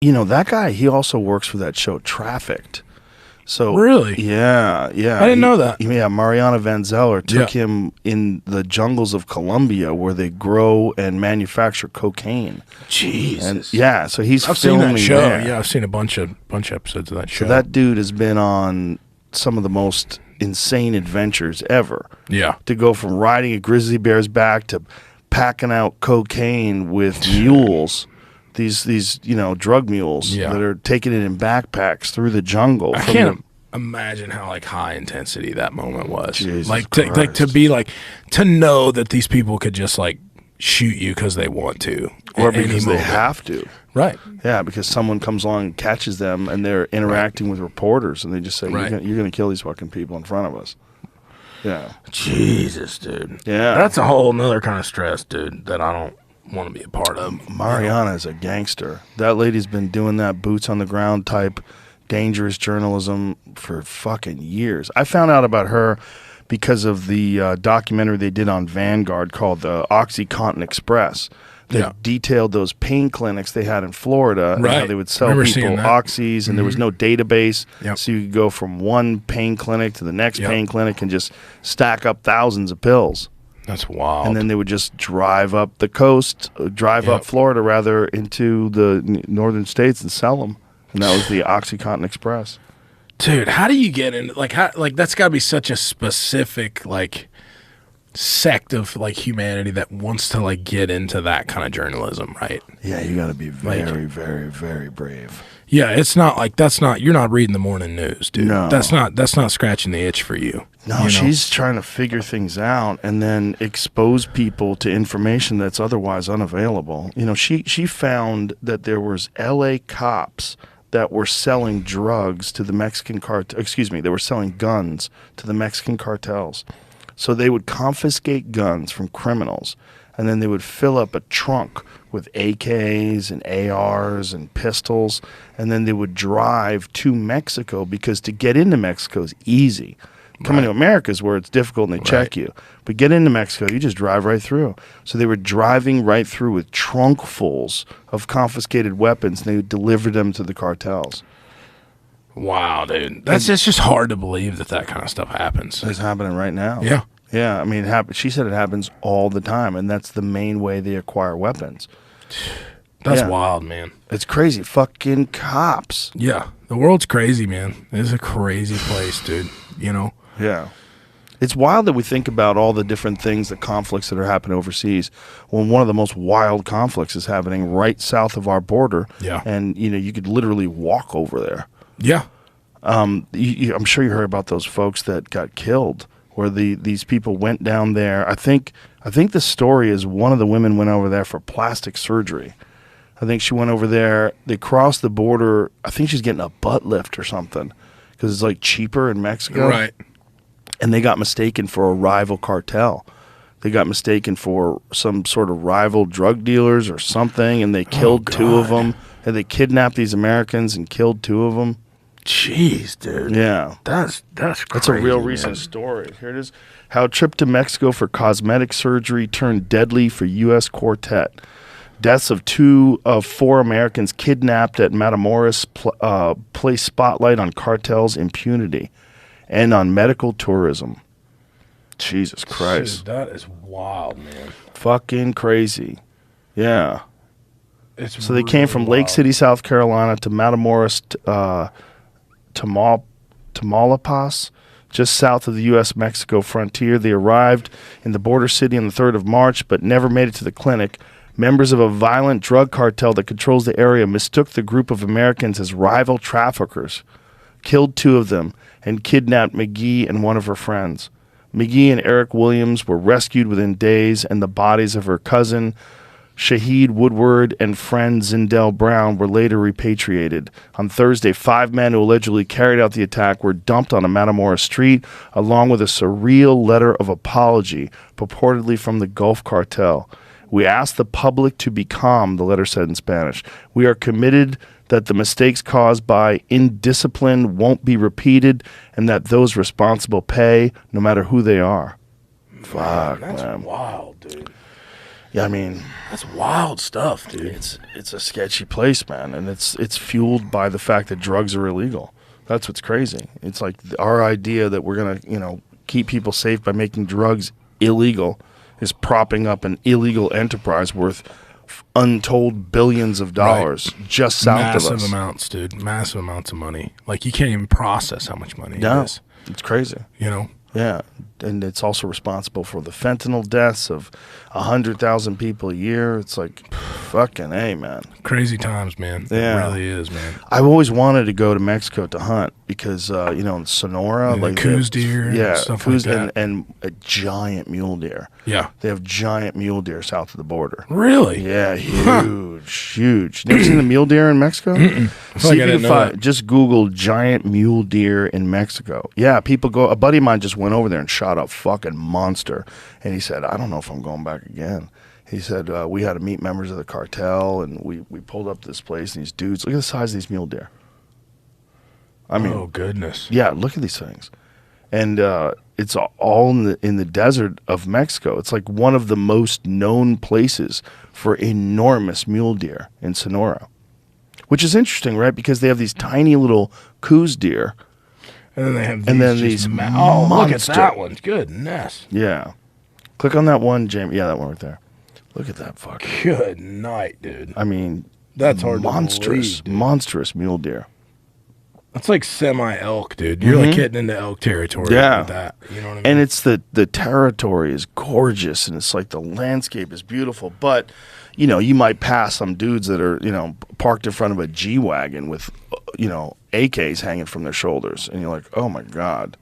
that guy, he also works for that show Trafficked. So really, yeah, I didn't know that. Yeah, Mariana Van Zeller took him in the jungles of Colombia where they grow and manufacture cocaine. Jesus. And yeah, so he's I've seen filming that show. there. Yeah, I've seen a bunch of episodes of that show. So that dude has been on some of the most insane adventures ever. Yeah. To go from riding a grizzly bear's back to packing out cocaine with mules. These drug mules that are taking it in backpacks through the jungle. I can't imagine how like high intensity that moment was. Jesus like Christ. to be like to know that these people could just like shoot you because they want to, or because they have to. Right. Yeah, because someone comes along and catches them, and they're interacting with reporters, and they just say, "You're going to kill these fucking people in front of us." Yeah. Jesus, dude. Yeah. That's a whole nother kind of stress, dude, that I don't want to be a part of. Mariana is a gangster. That lady's been doing that boots on the ground type dangerous journalism for fucking years. I found out about her because of the documentary they did on Vanguard called the OxyContin Express. That detailed those pain clinics they had in Florida and how they would sell people oxys, and there was no database, so you could go from one pain clinic to the next pain clinic and just stack up thousands of pills. That's wild. And then they would just drive up the coast, up Florida rather, into the northern states and sell them. And that was the OxyContin Express. Dude, how do you get into like that's got to be such a specific like sect of like humanity that wants to like get into that kind of journalism, right? Yeah, you got to be very, very, very brave. Yeah, it's not like you're not reading the morning news, dude. No. That's not scratching the itch for you. No, she's trying to figure things out and then expose people to information that's otherwise unavailable. She found that there was LA cops that were selling drugs to the Mexican they were selling guns to the Mexican cartels. So they would confiscate guns from criminals, and then they would fill up a trunk with AKs and ARs and pistols, and then they would drive to Mexico because to get into Mexico is easy. Coming to America is where it's difficult and they check you. But get into Mexico, you just drive right through. So they were driving right through with trunkfuls of confiscated weapons, and they would deliver them to the cartels. Wow, dude. It's just hard to believe that kind of stuff happens. It's happening right now. Yeah. Yeah, I mean, she said it happens all the time, and that's the main way they acquire weapons. That's wild, man. It's crazy. Fucking cops. Yeah. The world's crazy, man. It's a crazy place, dude. Yeah. It's wild that we think about all the different things, the conflicts that are happening overseas, when one of the most wild conflicts is happening right south of our border. Yeah. And, you could literally walk over there. Yeah. I'm sure you heard about those folks that got killed, where these people went down there. I think the story is one of the women went over there for plastic surgery. I think she went over there. They crossed the border. I think she's getting a butt lift or something because it's like cheaper in Mexico. Right. And they got mistaken for a rival cartel. They got mistaken for some sort of rival drug dealers or something, and they killed two of them. And they kidnapped these Americans and killed two of them. Jeez, dude. Yeah. That's crazy. That's a real recent story. Here it is. How a trip to Mexico for cosmetic surgery turned deadly for U.S. quartet. Deaths of 2 of 4 Americans kidnapped at Matamoros place spotlight on cartels' impunity and on medical tourism. Jesus Christ. Dude, that is wild, man. Fucking crazy. Yeah. So they came from wild. Lake City, South Carolina to Matamoros, Tamaulipas, just south of the U.S.-Mexico frontier. They arrived in the border city on the 3rd of March, but never made it to the clinic. Members of a violent drug cartel that controls the area mistook the group of Americans as rival traffickers, killed 2 of them, and kidnapped McGee and one of her friends. McGee and Eric Williams were rescued within days, and the bodies of her cousin, Shaheed Woodward, and friend Zindell Brown were later repatriated. On Thursday, 5 men who allegedly carried out the attack were dumped on a Matamoros street, along with a surreal letter of apology, purportedly from the Gulf Cartel. We ask the public to be calm, the letter said in Spanish. We are committed that the mistakes caused by indiscipline won't be repeated and that those responsible pay, no matter who they are. Fuck, That's man. wild, dude. Yeah, I mean, That's wild stuff, dude. it's a sketchy place, man, and it's fueled by the fact that drugs are illegal. That's what's crazy. It's like our idea that we're gonna, keep people safe by making drugs illegal is propping up an illegal enterprise worth untold billions of dollars just south of us. Massive amounts, dude. Massive amounts of money. Like, you can't even process how much money it is. It's crazy. Yeah, and it's also responsible for the fentanyl deaths of 100,000 people a year. It's like, fucking A, man. Crazy times, man. Yeah. It really is, man. I've always wanted to go to Mexico to hunt because, in Sonora. Yeah, like coos deer and stuff like that. And a giant mule deer. Yeah. They have giant mule deer south of the border. Really? Yeah, huge. Never seen the mule deer in Mexico? See if you can find, just Google giant mule deer in Mexico. Yeah, people go. A buddy of mine just went over there and shot a fucking monster, and he said, "I don't know if I'm going back again." He said, "We had to meet members of the cartel, and we pulled up this place, and these dudes. Look at the size of these mule deer. I mean, oh goodness. Yeah, look at these things, and it's all in the desert of Mexico. It's like one of the most known places for enormous mule deer in Sonora, which is interesting, right? Because they have these tiny little coos deer, and then they have these oh, look at that one. Goodness. Yeah, click on that one, Jamie. Yeah, that one right there. Look at that fucker. Good night, dude. I mean, that's hard to believe, monstrous mule deer. That's like semi-elk, dude. You're like getting into elk territory with that. You know what I mean? And it's the territory is gorgeous, and it's like the landscape is beautiful. But, you might pass some dudes that are, parked in front of a G-Wagon with, AKs hanging from their shoulders. And you're like, oh, my God.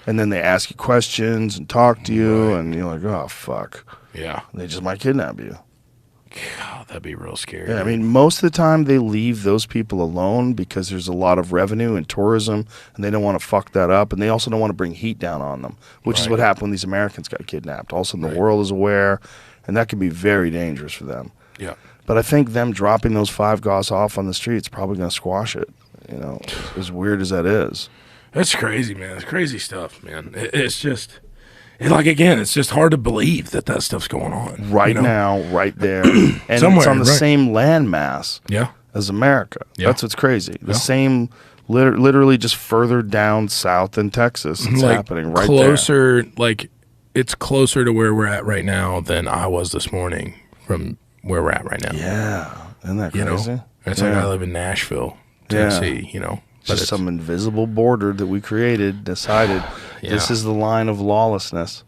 And then they ask you questions and talk to you, and you're like, oh, fuck. Yeah. They just might kidnap you. God, that'd be real scary. Yeah, I mean, most of the time they leave those people alone because there's a lot of revenue and tourism, and they don't want to fuck that up, and they also don't want to bring heat down on them, which is what happened when these Americans got kidnapped. All of a sudden, the world is aware, and that can be very dangerous for them. Yeah. But I think them dropping those 5 gauss off on the street is probably going to squash it, as weird as that is. That's crazy, man. It's crazy stuff, man. It's just... it's just hard to believe that stuff's going on. Right now, right there. And it's on the same land mass as America. Yeah. That's what's crazy. The same, literally just further down south in Texas. It's happening right closer, there. It's closer to where we're at right now than I was this morning from where we're at right now. Yeah. Isn't that crazy? It's like I live in Nashville, Tennessee, But it's some invisible border that we created, decided this is the line of lawlessness.